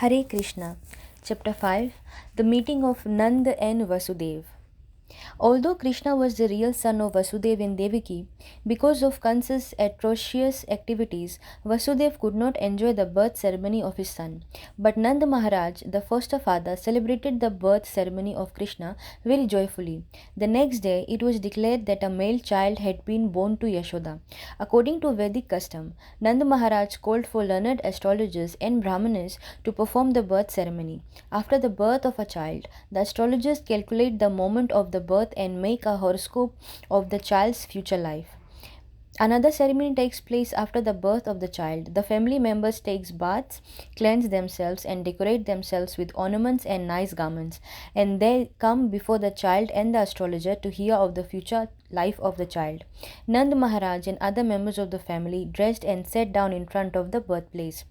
Hare Krishna. Chapter 5. The Meeting of Nand and Vasudev. Although Krishna was the real son of Vasudev and Devaki, because of Kansa's atrocious activities, Vasudev could not enjoy the birth ceremony of his son. But Nand Maharaj, the foster father, celebrated the birth ceremony of Krishna very joyfully. The next day, it was declared that a male child had been born to Yashoda. According to Vedic custom, Nand Maharaj called for learned astrologers and brahmanas to perform the birth ceremony. After the birth of a child, the astrologers calculate the moment of the birth and make a horoscope of the child's future life. Another ceremony takes place after the birth of the child. The family members take baths, cleanse themselves, and decorate themselves with ornaments and nice garments. And they come before the child and the astrologer to hear of the future life of the child. Nand Maharaj and other members of the family dressed and sat down in front of the birthplace.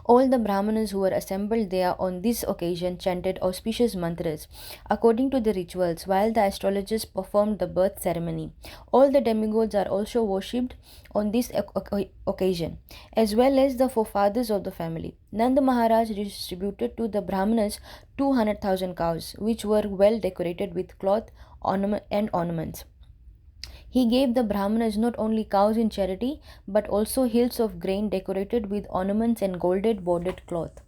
All the Brahmanas who were assembled there on this occasion chanted auspicious mantras according to the rituals while the astrologers performed the birth ceremony. All the demigods are also worshipped on this occasion, as well as the forefathers of the family. Nand Maharaj distributed to the Brahmanas 200,000 cows, which were well decorated with cloth and ornaments. He gave the Brahmanas not only cows in charity, but also hills of grain decorated with ornaments and golded bordered cloth.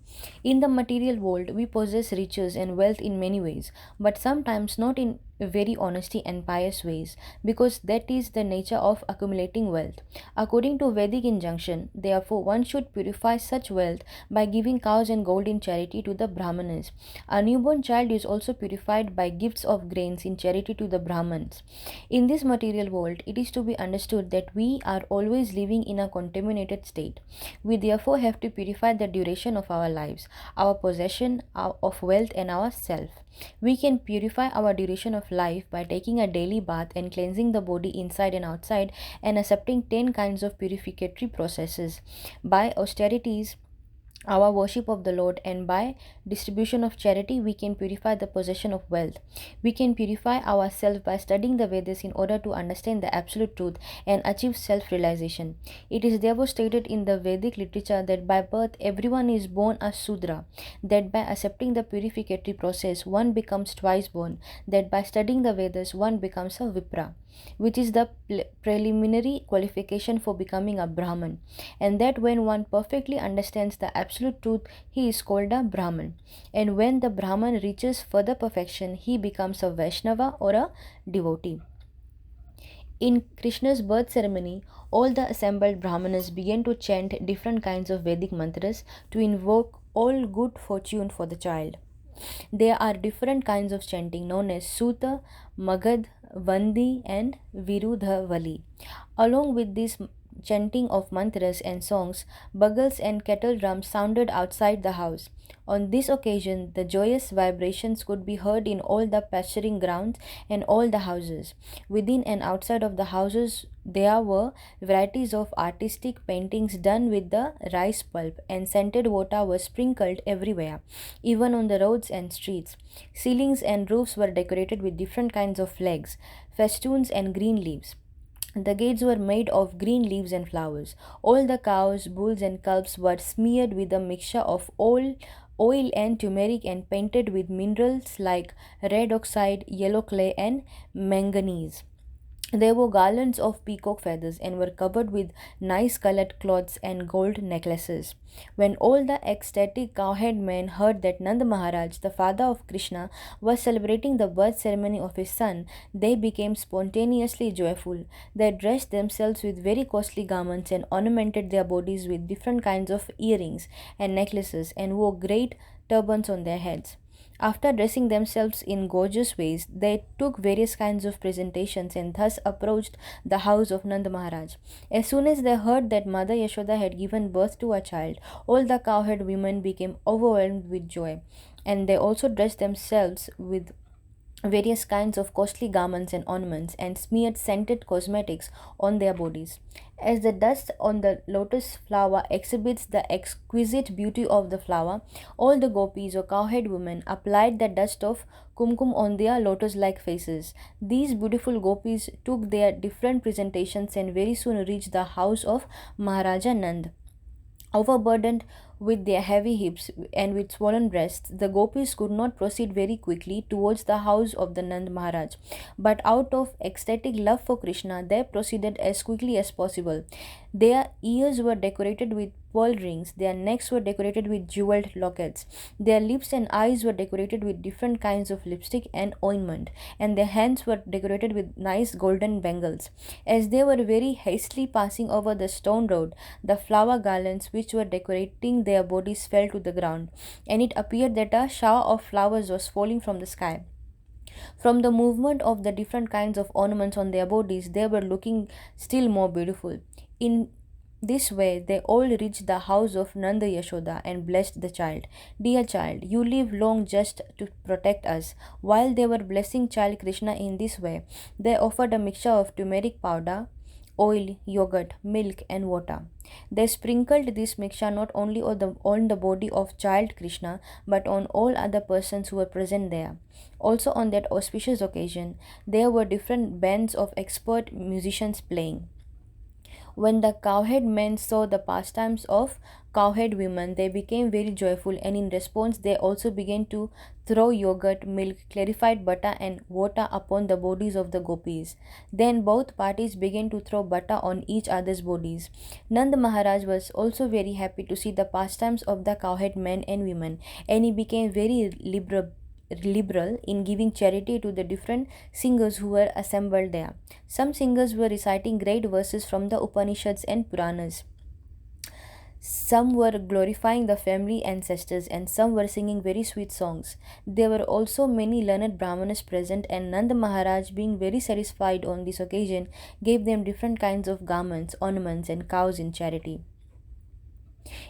In the material world, we possess riches and wealth in many ways, but sometimes not in very honesty and pious ways, because that is the nature of accumulating wealth. According to Vedic injunction, therefore, one should purify such wealth by giving cows and gold in charity to the Brahmanas. A newborn child is also purified by gifts of grains in charity to the Brahmans. In this material world, it is to be understood that we are always living in a contaminated state. We therefore have to purify the duration of our lives, our possession of wealth, and our self. We can purify our duration of life by taking a daily bath and cleansing the body inside and outside and accepting 10 kinds of purificatory processes. By austerities, our worship of the Lord, and by distribution of charity, we can purify the possession of wealth. We can purify ourselves by studying the Vedas in order to understand the absolute truth and achieve self realization. It is therefore stated in the Vedic literature that by birth everyone is born a Sudra, that by accepting the purificatory process one becomes twice born, that by studying the Vedas one becomes a Vipra, which is the preliminary qualification for becoming a Brahman, and that when one perfectly understands the absolute truth, he is called a Brahman. And when the Brahman reaches further perfection, he becomes a Vaishnava or a devotee. In Krishna's birth ceremony, all the assembled Brahmanas began to chant different kinds of Vedic mantras to invoke all good fortune for the child. There are different kinds of chanting known as Suta, Magad, Vandi, and Virudhavali. Along with this chanting of mantras and songs, bugles and kettle drums sounded outside the house. On this occasion, the joyous vibrations could be heard in all the pasturing grounds and all the houses. Within and outside of the houses, there were varieties of artistic paintings done with the rice pulp, and scented water was sprinkled everywhere, even on the roads and streets. Ceilings and roofs were decorated with different kinds of flags, festoons, and green leaves. The gates were made of green leaves and flowers. All the cows, bulls, and calves were smeared with a mixture of oil and turmeric and painted with minerals like red oxide, yellow clay, and manganese. They wore garlands of peacock feathers and were covered with nice colored cloths and gold necklaces. When all the ecstatic cowherd men heard that Nand Maharaj, the father of Krishna, was celebrating the birth ceremony of his son, they became spontaneously joyful. They dressed themselves with very costly garments and ornamented their bodies with different kinds of earrings and necklaces and wore great turbans on their heads. After dressing themselves in gorgeous ways, they took various kinds of presentations and thus approached the house of Nand Maharaj. As soon as they heard that Mother Yashoda had given birth to a child, all the cowherd women became overwhelmed with joy, and they also dressed themselves with various kinds of costly garments and ornaments and smeared scented cosmetics on their bodies. As the dust on the lotus flower exhibits the exquisite beauty of the flower, all the gopis or cowherd women applied the dust of kumkum on their lotus like faces. These beautiful gopis took their different presentations and very soon reached the house of Maharaja Nand. Overburdened with their heavy hips and with swollen breasts, the gopis could not proceed very quickly towards the house of the Nand Maharaj. But out of ecstatic love for Krishna, they proceeded as quickly as possible. Their ears were decorated with pearl rings, their necks were decorated with jeweled lockets, their lips and eyes were decorated with different kinds of lipstick and ointment, and their hands were decorated with nice golden bangles. As they were very hastily passing over the stone road, the flower garlands which were decorating their bodies fell to the ground, and it appeared that a shower of flowers was falling from the sky. From the movement of the different kinds of ornaments on their bodies, they were looking still more beautiful. In this way, they all reached the house of Nanda Yashoda and blessed the child. Dear child, you live long just to protect us. While they were blessing child Krishna in this way, they offered a mixture of turmeric powder, oil, yogurt, milk, and water. They sprinkled this mixture not only on the body of child Krishna but on all other persons who were present there. Also, on that auspicious occasion, there were different bands of expert musicians playing. When the cowhead men saw the pastimes of cowhead women, they became very joyful, and in response, they also began to throw yogurt, milk, clarified butter, and water upon the bodies of the gopis. Then both parties began to throw butter on each other's bodies. Nand Maharaj was also very happy to see the pastimes of the cowhead men and women, and he became very liberal in giving charity to the different singers who were assembled there. Some singers were reciting great verses from the Upanishads and Puranas. Some were glorifying the family ancestors, and some were singing very sweet songs. There were also many learned Brahmanas present, and Nanda Maharaj, being very satisfied on this occasion, gave them different kinds of garments, ornaments, and cows in charity.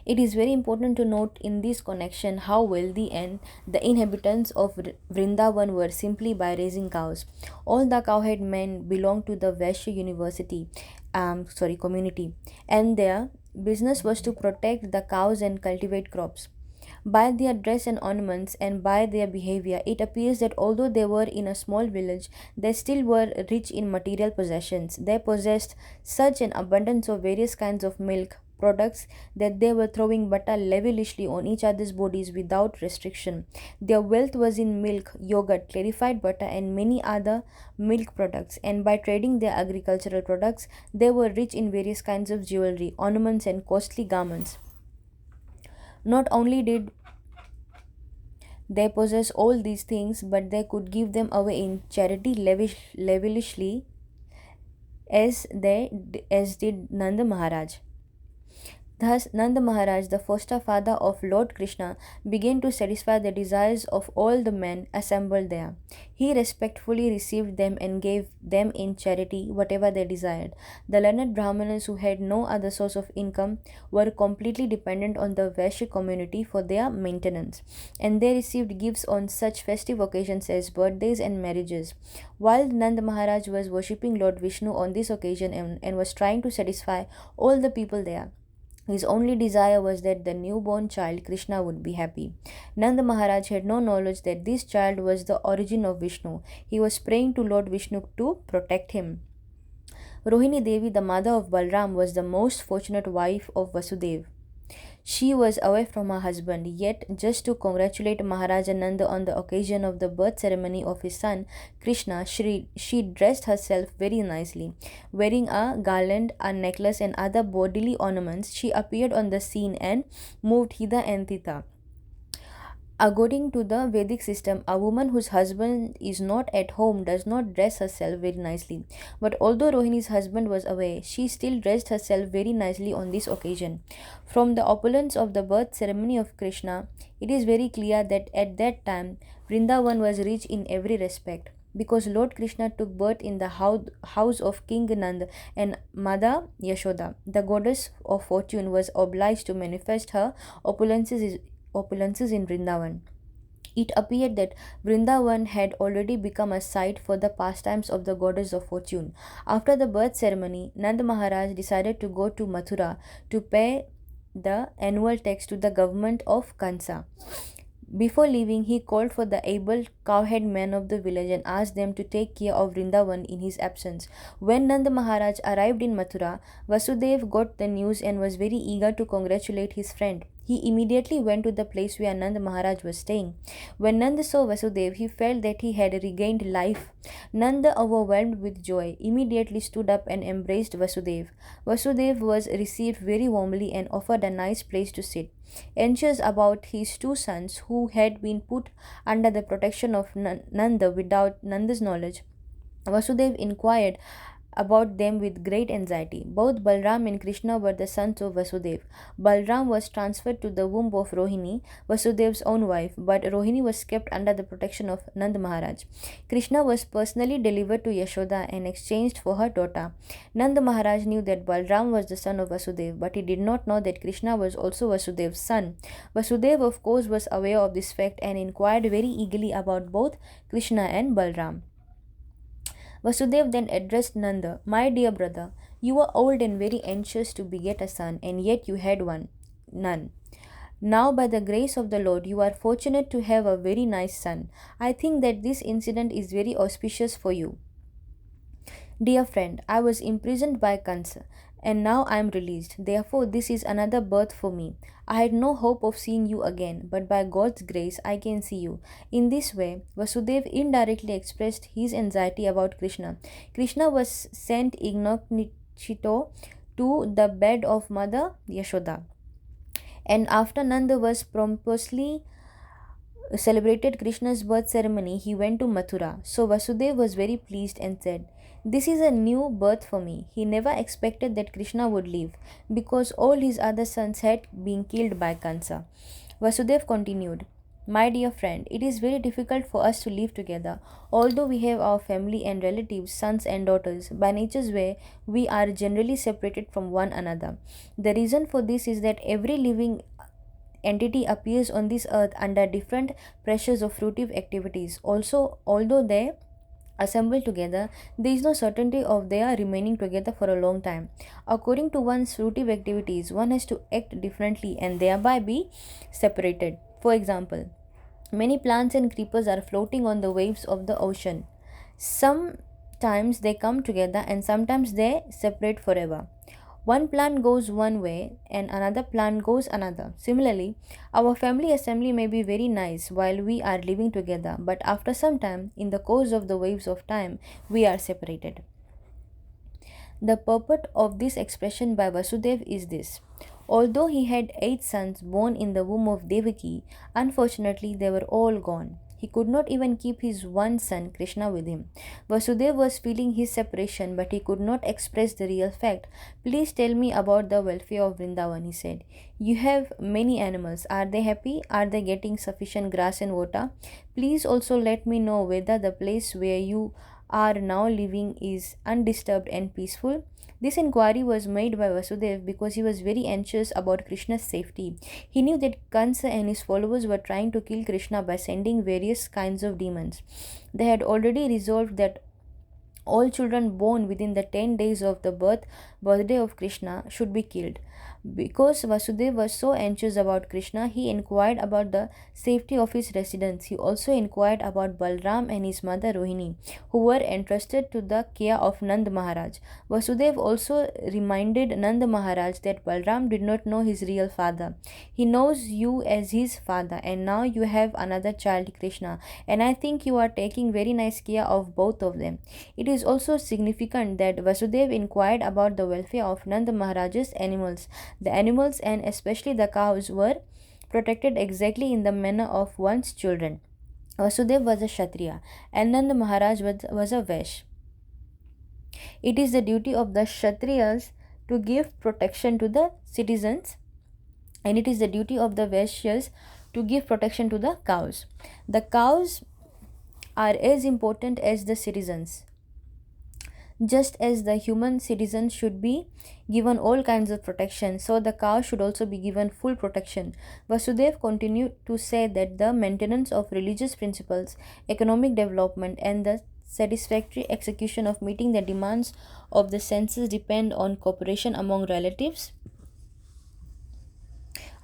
It is very important to note in this connection how wealthy and the inhabitants of Vrindavan were simply by raising cows. All the cowhead men belonged to the Vaishya University, community, and their business was to protect the cows and cultivate crops. By their dress and ornaments and by their behavior, it appears that although they were in a small village, they still were rich in material possessions. They possessed such an abundance of various kinds of milk products that they were throwing butter lavishly on each other's bodies without restriction. Their wealth was in milk, yogurt, clarified butter, and many other milk products, and by trading their agricultural products, they were rich in various kinds of jewelry, ornaments, and costly garments. Not only did they possess all these things, but they could give them away in charity lavishly as did Nanda Maharaj. Thus, Nanda Maharaj, the foster father of Lord Krishna, began to satisfy the desires of all the men assembled there. He respectfully received them and gave them in charity whatever they desired. The learned Brahmanas, who had no other source of income, were completely dependent on the Vaishya community for their maintenance, and they received gifts on such festive occasions as birthdays and marriages. While Nanda Maharaj was worshipping Lord Vishnu on this occasion and was trying to satisfy all the people there, his only desire was that the newborn child Krishna would be happy. Nanda Maharaj had no knowledge that this child was the origin of Vishnu. He was praying to Lord Vishnu to protect him. Rohini Devi, the mother of Balram, was the most fortunate wife of Vasudev. She was away from her husband, yet just to congratulate Maharaja Nanda on the occasion of the birth ceremony of his son Krishna, she dressed herself very nicely. Wearing a garland, a necklace, and other bodily ornaments, she appeared on the scene and moved hither and thither. According to the Vedic system, a woman whose husband is not at home does not dress herself very nicely. But although Rohini's husband was away, she still dressed herself very nicely on this occasion. From the opulence of the birth ceremony of Krishna, it is very clear that at that time, Vrindavan was rich in every respect. Because Lord Krishna took birth in the house of King Nand and Mother Yashoda, the goddess of fortune was obliged to manifest her opulences in Vrindavan. It appeared that Vrindavan had already become a site for the pastimes of the goddess of fortune. After the birth ceremony, Nand Maharaj decided to go to Mathura to pay the annual tax to the government of Kansa. Before leaving, he called for the able cowhead men of the village and asked them to take care of Vrindavan in his absence. When Nanda Maharaj arrived in Mathura, Vasudev got the news and was very eager to congratulate his friend. He immediately went to the place where Nanda Maharaj was staying. When Nanda saw Vasudev, he felt that he had regained life. Nanda, overwhelmed with joy, immediately stood up and embraced Vasudev. Vasudev was received very warmly and offered a nice place to sit. Anxious about his two sons, who had been put under the protection of Nanda without Nanda's knowledge, Vasudev inquired about them with great anxiety. Both Balram and Krishna were the sons of Vasudev. Balram was transferred to the womb of Rohini, Vasudev's own wife, but Rohini was kept under the protection of Nand Maharaj. Krishna was personally delivered to Yashoda and exchanged for her daughter. Nand Maharaj knew that Balram was the son of Vasudev, but he did not know that Krishna was also Vasudev's son. Vasudev, of course, was aware of this fact and inquired very eagerly about both Krishna and Balram. Vasudev then addressed Nanda, "My dear brother, you were old and very anxious to beget a son, and yet you had none. Now, by the grace of the Lord, you are fortunate to have a very nice son. I think that this incident is very auspicious for you. Dear friend, I was imprisoned by Kansa, and now I am released. Therefore, this is another birth for me. I had no hope of seeing you again, but by God's grace, I can see you." In this way, Vasudev indirectly expressed his anxiety about Krishna. Krishna was sent incognito to the bed of Mother Yashoda, and after Nanda was pompously celebrated Krishna's birth ceremony, he went to Mathura. So Vasudev was very pleased and said, "This is a new birth for me." He never expected that Krishna would live, because all his other sons had been killed by Kansa. Vasudev continued, "My dear friend, it is very difficult for us to live together. Although we have our family and relatives, sons and daughters, by nature's way, we are generally separated from one another. The reason for this is that every living entity appears on this earth under different pressures of fruitive activities. Also, although they assemble together, there is no certainty of their remaining together for a long time. According to one's fruitive activities, one has to act differently and thereby be separated. For example, many plants and creepers are floating on the waves of the ocean. Sometimes they come together and sometimes they separate forever. One plant goes one way and another plant goes another. Similarly, our family assembly may be very nice while we are living together, but after some time, in the course of the waves of time, we are separated. The purport of this expression by Vasudev is this: although he had 8 sons born in the womb of Devaki, unfortunately they were all gone. He could not even keep his one son Krishna with him. Vasudev was feeling his separation, but he could not express the real fact. "Please tell me about the welfare of Vrindavan," he said. "You have many animals. Are they happy? Are they getting sufficient grass and water? Please also let me know whether the place where you are now living is undisturbed and peaceful." This inquiry was made by Vasudev because he was very anxious about Krishna's safety. He knew that Kansa and his followers were trying to kill Krishna by sending various kinds of demons. They had already resolved that all children born within the 10 days of the birthday of Krishna should be killed. Because Vasudev was so anxious about Krishna, he inquired about the safety of his residents. He also inquired about Balram and his mother Rohini, who were entrusted to the care of Nand Maharaj. Vasudev also reminded Nand Maharaj that Balram did not know his real father. "He knows you as his father, and now you have another child, Krishna, and I think you are taking very nice care of both of them." It is also significant that Vasudev inquired about the welfare of Nand Maharaj's animals. The animals, and especially the cows, were protected exactly in the manner of one's children. Vasudev was a Kshatriya and Nand Maharaj was a Vaishya. It is the duty of the Kshatriyas to give protection to the citizens, and it is the duty of the Vaishyas to give protection to the cows. The cows are as important as the citizens. Just as the human citizens should be given all kinds of protection, so the cow should also be given full protection. Vasudev continued to say that the maintenance of religious principles, economic development, and the satisfactory execution of meeting the demands of the senses depend on cooperation among relatives,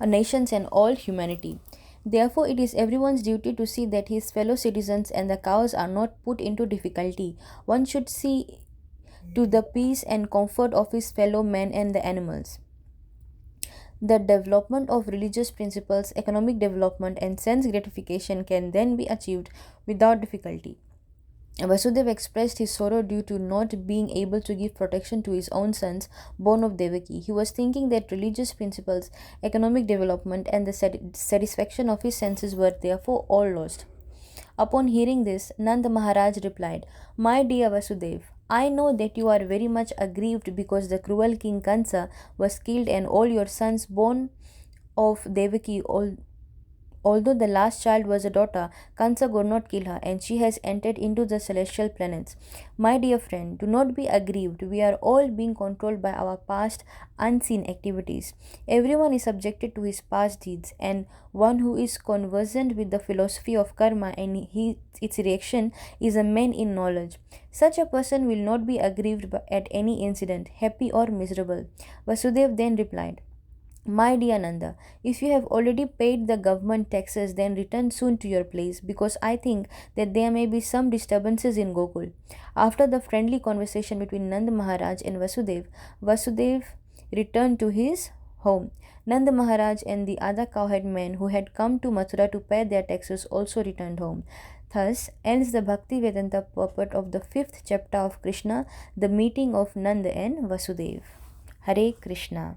nations, and all humanity. Therefore, it is everyone's duty to see that his fellow citizens and the cows are not put into difficulty. One should see to the peace and comfort of his fellow men and the animals. The development of religious principles, economic development, and sense gratification can then be achieved without difficulty. Vasudev expressed his sorrow due to not being able to give protection to his own sons born of Devaki. He was thinking that religious principles, economic development, and the satisfaction of his senses were therefore all lost. Upon hearing this, Nand Maharaj replied, My dear Vasudev, I know that you are very much aggrieved because the cruel king Kansa was killed and all your sons born of Devaki, although the last child was a daughter, Kansa could not kill her, and she has entered into the celestial planets. My dear friend, do not be aggrieved. We are all being controlled by our past unseen activities. Everyone is subjected to his past deeds, and one who is conversant with the philosophy of karma and its reaction is a man in knowledge. Such a person will not be aggrieved at any incident, happy or miserable. Vasudev then replied, My dear Nanda, if you have already paid the government taxes, then return soon to your place because I think that there may be some disturbances in Gokul. After the friendly conversation between Nand Maharaj and Vasudev, Vasudev returned to his home. Nand Maharaj and the other cowherd men who had come to Mathura to pay their taxes also returned home. Thus ends the Bhakti Vedanta purport of the 5th chapter of Krishna, the meeting of Nand and Vasudev. Hare Krishna.